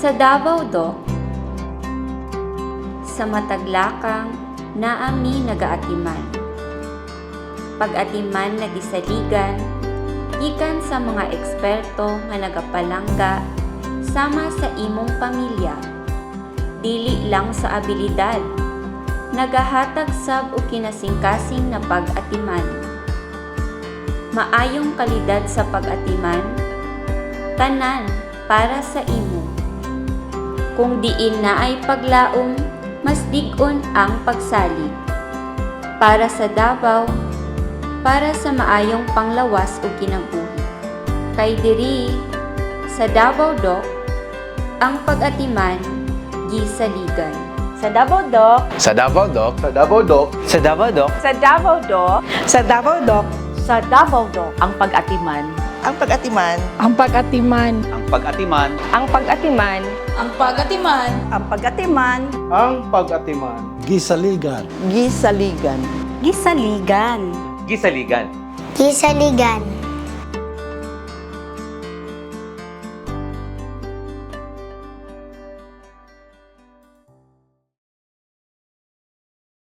Sa Davao Doc, sa mataglakang naami nagaatiman. Pag-atiman nagisaligan, gikan sa mga eksperto nga nagapalangga sama sa imong pamilya. Dili lang sa abilidad, nagahatag sab og kinasingkasing na pag-atiman. Maayong kalidad sa pag-atiman, tanan para sa imo. Kung diin na ay paglaom, mas dig-on ang pagsalig. Para sa Davao, para sa maayong panglawas o kinabuhi. Kay diri, sa Davao Doc, ang pag-atiman, gisaligan. Sa Davao Doc, Sa Davao Doc, Sa Davao Doc, sa Davao Doc, sa Davao Doc, Sa Davao Doc, sa Davao Doc, ang pag-atiman, ang pag-atiman, ang pag-atiman, ang pag-atiman, ang pag-atiman, ang pag-atiman, ang pag-atiman, ang pag-atiman, Gisaligan. gisaligan. gisaligan, gisaligan. Gisaligan.